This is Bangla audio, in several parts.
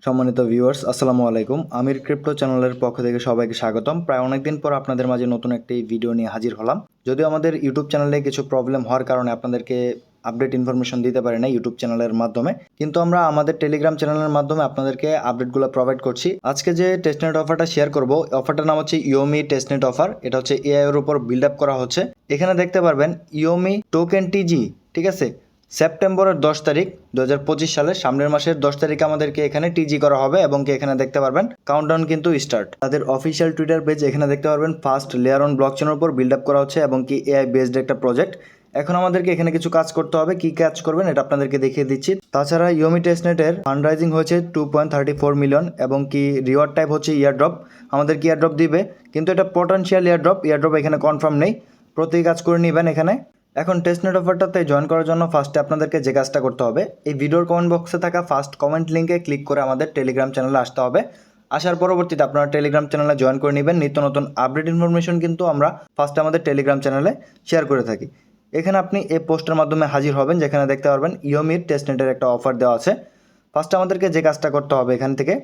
সম্মানিত ভিউয়ার্স, আসসালামু আলাইকুম। আমির ক্রিপ্টো চ্যানেলের পক্ষ থেকে সবাইকে স্বাগতম। প্রায় অনেকদিন পর আপনাদের মাঝে নতুন একটি ভিডিও নিয়ে হাজির হলাম। যদিও আমাদের ইউটিউব চ্যানেলে কিছু প্রবলেম হওয়ার কারণে আপনাদেরকে আপডেট ইনফরমেশন দিতে পারি না ইউটিউব চ্যানেলের মাধ্যমে, কিন্তু আমরা আমাদের টেলিগ্রাম চ্যানেলের মাধ্যমে আপনাদেরকে আপডেটগুলো প্রোভাইড করছি। আজকে যে টেস্টনেট অফারটা শেয়ার করব, অফারটার নাম হচ্ছে ইওমি টেস্টনেট অফার। এটা হচ্ছে এআই এর উপর বিল্ড আপ করা হচ্ছে। এখানে দেখতে পারবেন ইওমি টোকেন টিজি, ঠিক আছে। সেপ্টেম্বরের 10 তারিখ 2025 সালে সামনের মাসের 10 তারিখে আমাদেরকে এখানে টিজি করা হবে এবং কি এখানে দেখতে পারবেন কাউন্টডাউন কিন্তু স্টার্ট। তাদের অফিসিয়াল টুইটার পেজ এখানে দেখতে পারবেন ফার্স্ট লেয়ার অন ব্লকচেনের উপর বিল্ড আপ করা হচ্ছে এবং কি এআই বেসড একটা প্রজেক্ট। এখন আমাদেরকে এখানে কিছু কাজ করতে হবে। কি কাজ করবেন এটা আপনাদেরকে দেখিয়ে দিচ্ছি। তাছাড়া ইওমি টেস্টনেটের ফান্ড রাইজিং হয়েছে 2.34 মিলিয়ন এবং কি রিওয়ার্ড টাইপ হচ্ছে ইয়ারড্রপ। আমাদেরকে ইয়ারড্রপ দিবে, কিন্তু এটা পটেনশিয়াল ইয়ারড্রপ এখানে কনফার্ম নেই। প্রতি কাজ করে নেবেন এখানে। এখন টেস্টনেট অফারটাতে জয়েন করার জন্য ফার্স্টে আপনাদেরকে যে কাজটা করতে হবে, এই ভিডিওর কমেন্ট বক্সে থাকা ফার্স্ট কমেন্ট লিঙ্কে ক্লিক করে আমাদের টেলিগ্রাম চ্যানেলে আসতে হবে। আসার পরবর্তীতে আপনারা টেলিগ্রাম চ্যানেলে জয়েন করে নেবেন। নিত্য নতুন আপডেট ইনফরমেশন কিন্তু আমরা ফার্স্টে আমাদের টেলিগ্রাম চ্যানেলে শেয়ার করে থাকি। এখানে আপনি এই পোস্টের মাধ্যমে হাজির হবেন, যেখানে দেখতে পারবেন ইওমির টেস্টনেটের একটা অফার দেওয়া আছে। ফার্স্টে আমাদেরকে যে কাজটা করতে হবে, এখান থেকে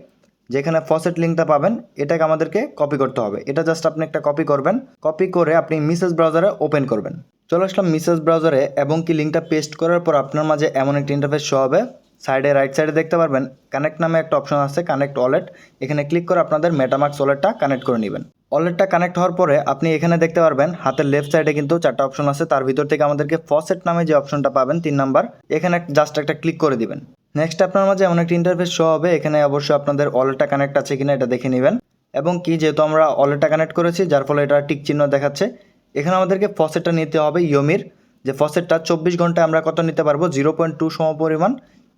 যেখানে ফসেট লিঙ্কটা পাবেন এটাকে আমাদেরকে কপি করতে হবে। এটা জাস্ট আপনি একটা কপি করবেন, কপি করে আপনি মেসেজ ব্রাউজারে ওপেন করবেন। চলে আসলাম মেসেজ ব্রাউজারে এবং কি লিঙ্কটা পেস্ট করার পর আপনার মাঝে এমন একটা ইন্টারফেস শো হবে। সাইডে রাইট সাইডে দেখতে পারবেন কানেক্ট নামে একটা অপশন আছে, কানেক্ট ওয়ালেট। এখানে ক্লিক করে আপনাদের মেটামাক্স ওয়ালেটটা কানেক্ট করে নেবেন। ওয়ালেটটা কানেক্ট হওয়ার পরে আপনি এখানে দেখতে পারবেন হাতের লেফট সাইডে কিন্তু 4টা অপশন আছে। তার ভিতর থেকে আমাদেরকে ফসেট নামে যে অপশনটা পাবেন 3 নাম্বার, এখানে জাস্ট একটা ক্লিক করে দিবেন। নেক্সট আপনার মাঝে এমন একটা ইন্টারফেস শো হবে। এখানে অবশ্যই আপনাদের ওয়ালেটটা কানেক্ট আছে কিনা এটা দেখে নেবেন এবং কি যেহেতু আমরা ওয়ালেটটা কানেক্ট করেছি যার ফলে এটা টিক চিহ্ন দেখাচ্ছে। এখানে আমাদেরকে ফসেটটা নিতে হবে ইওমির, যে ফসেটটা 24 ঘন্টায় আমরা কত নিতে পারবো 0.2 সম পরিমাণ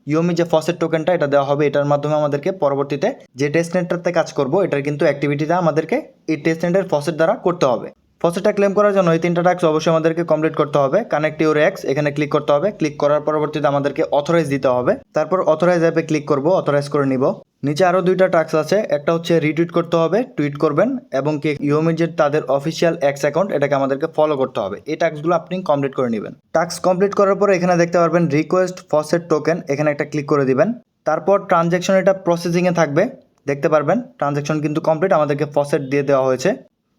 ইওমি যে ফসেট টোকেনটা এটা দেওয়া হবে। এটার মাধ্যমে আমাদেরকে পরবর্তীতে যে টেস্টনেটটাতে কাজ করব এটার কিন্তু অ্যাক্টিভিটিটা আমাদেরকে এই টেস্টনেটের ফসেট দ্বারা করতে হবে। ফসেটটা ক্লেম করার জন্য এই 3টা টাস্ক অবশ্যই আমাদেরকে কমপ্লিট করতে হবে। কানেক্ট ইউর এক্স এখানে ক্লিক করতে হবে। ক্লিক করার পরবর্তীতে আমাদেরকে অথরাইজ দিতে হবে। তারপর অথরাইজ অ্যাপে ক্লিক করব, অথরাইজ করে নিব। নিচে আরও 2টা টাস্ক আছে। একটা হচ্ছে রিটুইট করতে হবে, টুইট করবেন এবং কি ইওমির যে তাদের অফিসিয়াল এক্স অ্যাকাউন্ট এটাকে আমাদেরকে ফলো করতে হবে। এই টাস্কগুলো আপনি কমপ্লিট করে নেবেন। টাস্ক কমপ্লিট করার পরে এখানে দেখতে পারবেন রিকোয়েস্ট ফসেট টোকেন, এখানে একটা ক্লিক করে দিবেন। তারপর ট্রানজ্যাকশন এটা প্রসেসিংয়ে থাকবে। দেখতে পারবেন ট্রানজ্যাকশন কিন্তু কমপ্লিট, আমাদেরকে ফসেট দিয়ে দেওয়া হয়েছে।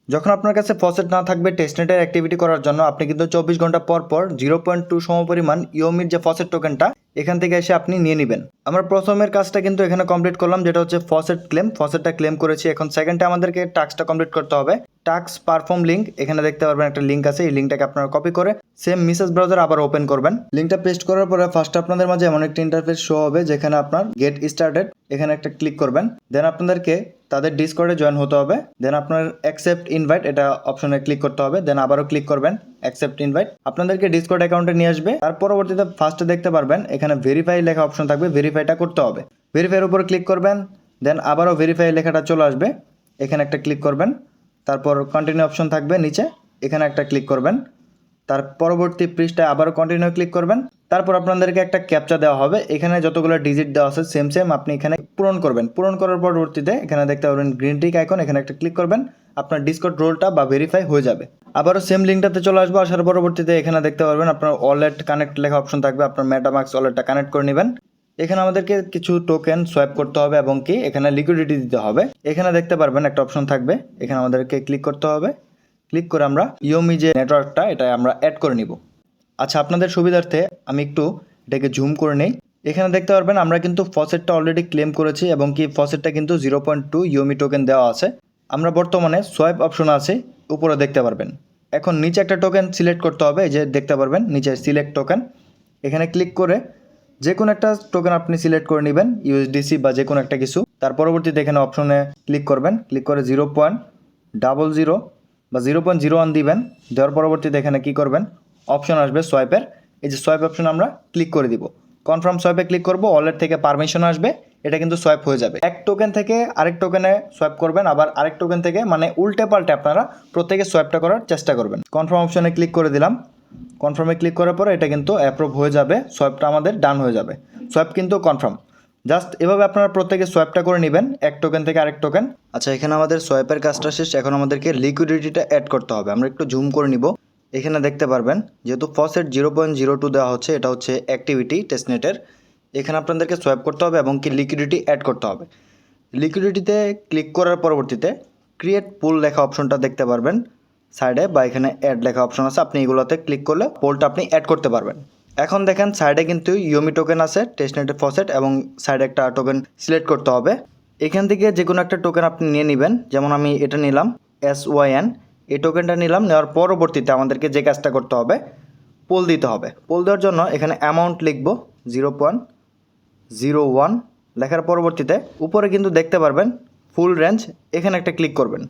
যখন আপনার কাছে ফসেট না থাকবে টেস্টনেটের অ্যাক্টিভিটি করার জন্য আপনি কিন্তু 24 ঘন্টা পর পর 0.2 সমপরিমাণ ইওমির যে ফসেট টোকেনটা এখান থেকে এসে আপনি নিয়ে নেবেন। আমরা প্রথমের কাজটা কিন্তু এখানে কমপ্লিট করলাম, যেটা হচ্ছে ফসেট ক্লেম। ফসেটটা ক্লেম করেছি। এখন সেকেন্ডে আমাদেরকে টাস্কটা কমপ্লিট করতে হবে। টাস্ক পারফর্ম লিঙ্ক, এখানে দেখতে পারবেন একটা লিঙ্ক আছে। এই লিঙ্কটাকে আপনারা কপি করে সেম মেসেজ ব্রাউজার আবার ওপেন করবেন। লিঙ্কটা পেস্ট করার পরে ফার্স্ট আপনাদের মাঝে এমন একটা ইন্টারফেস শো হবে যেখানে আপনার গেট স্টার্টেড এখানে একটা ক্লিক করবেন। দেন আপনাদেরকে তাদের ডিসকর্ডে জয়েন হতে হবে। দেন আপনার অ্যাকসেপ্ট ইনভাইট এটা অপশনে ক্লিক করতে হবে। দেন আবারও ক্লিক করবেন অ্যাকসেপ্ট ইনভাইট, আপনাদেরকে ডিসকর্ড অ্যাকাউন্টে নিয়ে আসবে। তার পরবর্তীতে ফার্স্টে দেখতে পারবেন এখানে ভেরিফাই লেখা অপশন থাকবে, ভেরিফাইটা করতে হবে। ভেরিফাইয়ের উপর ক্লিক করবেন। দেন আবারও ভেরিফাই লেখাটা চলে আসবে, এখানে একটা ক্লিক করবেন। তারপর কন্টিনিউ অপশন থাকবে নিচে, এখানে একটা ক্লিক করবেন। তার পরবর্তী পৃষ্ঠায় আবারও কন্টিনিউ ক্লিক করবেন। তারপর আপনাদেরকে একটা ক্যাপচা দেওয়া হবে। এখানে যতগুলো ডিজিট দেওয়া আছে সেম আপনি এখানে পূরণ করবেন। পূরণ করার পরবর্তীতে এখানে দেখতে পাবেন গ্রিন টিক আইকন, এখানে একটা ক্লিক করবেন। আপনার ডিসকর্ড রোলটা বা ভেরিফাই হয়ে যাবে। আবারও সেম লিঙ্কটাতে চলে আসবো। আসার পরবর্তীতে এখানে দেখতে পারবেন আপনার ওয়ালেট কানেক্ট লেখা অপশন থাকবে। আপনার মেটামাক্স ওয়ালেটটা কানেক্ট করে নেবেন। এখানে আমাদেরকে কিছু টোকেন সোয়াইপ করতে হবে এবং কি এখানে লিকুইডিটি দিতে হবে। এখানে দেখতে পারবেন একটা অপশন থাকবে, এখানে আমাদেরকে ক্লিক করতে হবে। ক্লিক করে আমরা ইওমি যে নেটওয়ার্কটা এটা আমরা অ্যাড করে নিব। আচ্ছা, আপনাদের সুবিধার্থে আমি একটু এটাকে জুম করে নেই। এখানে দেখতে পারবেন আমরা কিন্তু ফসেটটা অলরেডি ক্লেম করেছি এবং কি ফসেটটা কিন্তু 0.2 ইওমি টোকেন দেওয়া আছে। আমরা বর্তমানে সোয়াইপ অপশন আছে উপরে দেখতে পারবেন। এখন নিচে একটা টোকেন সিলেক্ট করতে হবে, এই যে দেখতে পারবেন নিচে সিলেক্ট টোকেন, এখানে ক্লিক করে যে কোনো একটা টোকেন আপনি সিলেক্ট করে নেবেন, ইউএসডিসি বা যে কোনো একটা কিছু। তার পরবর্তীতে এখানে অপশনে ক্লিক করবেন। ক্লিক করে 0.00 বা 0.01 দিবেন। দেওয়ার পরবর্তীতে এখানে কি করবেন, অপশন আসবে সোয়াইপের। এই যে সোয়াইপ অপশন আমরা ক্লিক করে দিব। কনফার্ম সোয়াইপে ক্লিক করব, ওয়ালেট থেকে পারমিশন আসবে, এটা কিন্তু সোয়াইপ হয়ে যাবে। এক টোকেন থেকে আরেক টোকেনে সোয়াইপ করবেন, আবার আরেক টোকেন থেকে মানে উল্টে পাল্টে আপনারা প্রত্যেকে সোয়াইপটা করার চেষ্টা করবেন। কনফার্ম অপশনে ক্লিক করে দিলাম। কনফার্মে ক্লিক করার পরে এটা কিন্তু অ্যাপ্রুভ হয়ে যাবে, সোয়াইপটা আমাদের ডান হয়ে যাবে। সোয়াইপ কিন্তু কনফার্ম। জাস্ট এভাবে আপনারা প্রত্যেকে সোয়াইপটা করে নেবেন এক টোকেন থেকে আরেক টোকেন। আচ্ছা, এখানে আমাদের সোয়াইপের কাজটা শেষ। এখন আমাদেরকে লিকুইডিটিটা অ্যাড করতে হবে। আমরা একটু জুম করে নিব। এখানে দেখতে পারবেন যেহেতু ফসেট 0.02 দেওয়া হচ্ছে, এটা হচ্ছে অ্যাক্টিভিটি টেস্টনেটের। এখানে আপনাদেরকে সোয়াইপ করতে হবে এবং কি লিকুইডিটি অ্যাড করতে হবে। লিকুইডিটিতে ক্লিক করার পরবর্তীতে ক্রিয়েট পুল লেখা অপশনটা দেখতে পারবেন সাইডে, বা এখানে অ্যাড লেখা অপশন আছে, আপনি এগুলোতে ক্লিক করলে পোলটা আপনি অ্যাড করতে পারবেন। এখন দেখেন সাইডে কিন্তু ইউমি টোকেন আছে, টেস্টনেটের ফসেট, এবং সাইডে একটা টোকেন সিলেক্ট করতে হবে। এখান থেকে যে কোনো একটা টোকেন আপনি নিয়ে নেবেন, যেমন আমি এটা নিলাম SYN, এই টোকেনটা নিলাম। নেওয়ার পরবর্তীতে আমাদেরকে যে কাজটা করতে হবে, পোল দিতে হবে। পোল দেওয়ার জন্য এখানে অ্যামাউন্ট লিখব 0.01, লেখার পরবর্তীতে উপরে কিন্তু দেখতে পারবেন ফুল রেঞ্জ, এখানে একটা ক্লিক করবেন।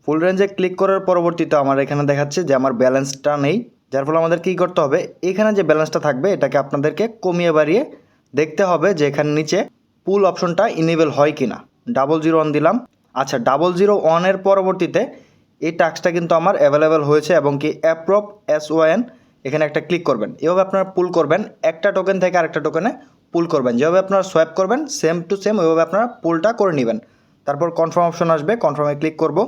ফুল রেঞ্জে ক্লিক করার পরবর্তীতে আমার এখানে দেখাচ্ছে যে আমার ব্যালেন্সটা নেই, যার ফলে আমাদের কী করতে হবে, এখানে যে ব্যালেন্সটা থাকবে এটাকে আপনাদেরকে কমিয়ে বাড়িয়ে দেখতে হবে যে এখানে নিচে পুল অপশনটা ইনেবল হয় কি না। 001 দিলাম। আচ্ছা, 001-এর পরবর্তীতে এই টাস্কটা কিন্তু আমার অ্যাভেলেবেল হয়েছে এবং কি অ্যাপ্রুভ SYN, এখানে একটা ক্লিক করবেন। এভাবে আপনারা পুল করবেন, একটা টোকেন থেকে আরেকটা টোকেনে পুল করবেন। যেভাবে আপনারা সোয়াইপ করবেন সেম টু সেম ওইভাবে আপনারা পুলটা করে নেবেন। তারপর কনফার্ম অপশন আসবে, কনফার্মে ক্লিক করব।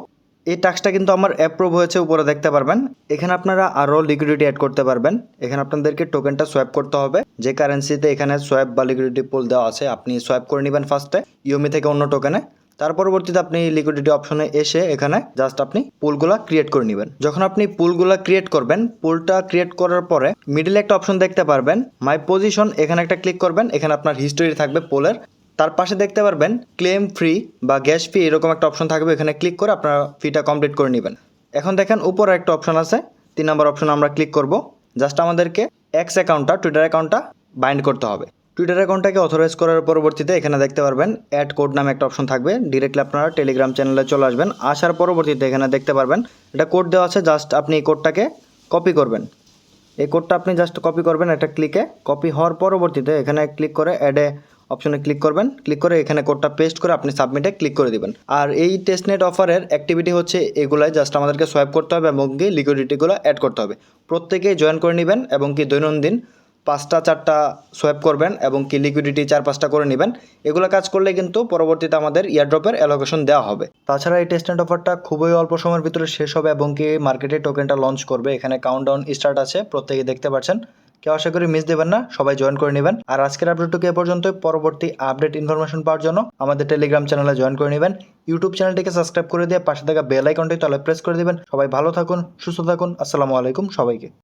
এই টাস্কটা কিন্তু আমার অ্যাপ্রুভ হয়েছে, উপরে দেখতে পারবেন। এখানে আপনারা আরও লিকুইডিটি অ্যাড করতে পারবেন। এখানে আপনাদেরকে টোকেনটা সোয়াইপ করতে হবে, যে কারেন্সিতে এখানে সোয়াইপ বা লিকুইডিটি পুল দেওয়া আছে আপনি সোয়াইপ করে নেবেন ফার্স্টে ইউমি থেকে অন্য টোকেনে। তার পরবর্তীতে আপনি লিকুইডিটি অপশনে এসে এখানে জাস্ট আপনি পুলগুলা ক্রিয়েট করে নেবেন। যখন আপনি পুলগুলা ক্রিয়েট করবেন, পুলটা ক্রিয়েট করার পরে মিডিলে একটা অপশন দেখতে পারবেন মাই পজিশন, এখানে একটা ক্লিক করবেন। এখানে আপনার হিস্টোরি থাকবে পোলের। তার পাশে দেখতে পারবেন ক্লেম ফ্রি বা গ্যাস ফি, এরকম একটা অপশন থাকবে, এখানে ক্লিক করে আপনারা ফিটা কমপ্লিট করে নেবেন। এখন দেখেন উপরে একটা অপশন আছে, 3 নম্বর অপশন আমরা ক্লিক করব। জাস্ট আমাদেরকে এক্স অ্যাকাউন্টটা, টুইটার অ্যাকাউন্টটা বাইন্ড করতে হবে। টুইটার অ্যাকাউন্টটাকে অথরাইজ করার পরবর্তীতে এখানে দেখতে পারবেন অ্যাড কোড নামে একটা অপশন থাকবে। ডিরেক্টলি আপনারা টেলিগ্রাম চ্যানেলে চলে আসবেন। আসার পরবর্তীতে এখানে দেখতে পারবেন এটা কোড দেওয়া আছে, জাস্ট আপনি এই কোডটাকে কপি করবেন। এই কোডটা আপনি জাস্ট কপি করবেন একটা ক্লিকে। কপি হওয়ার পরবর্তীতে এখানে ক্লিক করে অ্যাডে অপশনে ক্লিক করবেন। ক্লিক করে এখানে কোডটা পেস্ট করে আপনি সাবমিটে ক্লিক করে দিবেন। আর এই টেস্টনেট অফারের অ্যাক্টিভিটি হচ্ছে এগুলাই, জাস্ট আমাদেরকে সোয়াইপ করতে হবে এবং কি লিকুইডিটিগুলো অ্যাড করতে হবে। প্রত্যেকেই জয়েন করে নেবেন এবং কি দৈনন্দিন 5টা 4টা সোয়াইপ করবেন এবং কি লিকুইডিটি 4-5টা করে নেবেন। এগুলো কাজ করলে কিন্তু পরবর্তীতে আমাদের ইয়ারড্রপের অ্যালোকেশন দেওয়া হবে। তাছাড়া এই টেস্টনেট অফারটা খুবই অল্প সময়ের ভিতরে শেষ হবে এবং কি মার্কেটে টোকেনটা লঞ্চ করবে। এখানে কাউন্টডাউন স্টার্ট আছে, প্রত্যেকে দেখতে পাচ্ছেন। কেউ আশা করি মিস দেবেন না, সবাই জয়েন করে নেবেন। আর আজকের আপডেটটুকু এ পর্যন্তই। পরবর্তী আপডেট ইনফরমেশন পাওয়ার জন্য আমাদের টেলিগ্রাম চ্যানেলে জয়েন করে নেবেন। ইউটিউব চ্যানেলটিকে সাবস্ক্রাইব করে দিয়ে পাশে থাকা বেল আইকনটি তলে প্রেস করে দিবেন। সবাই ভালো থাকুন, সুস্থ থাকুন। আসসালামু আলাইকুম সবাইকে।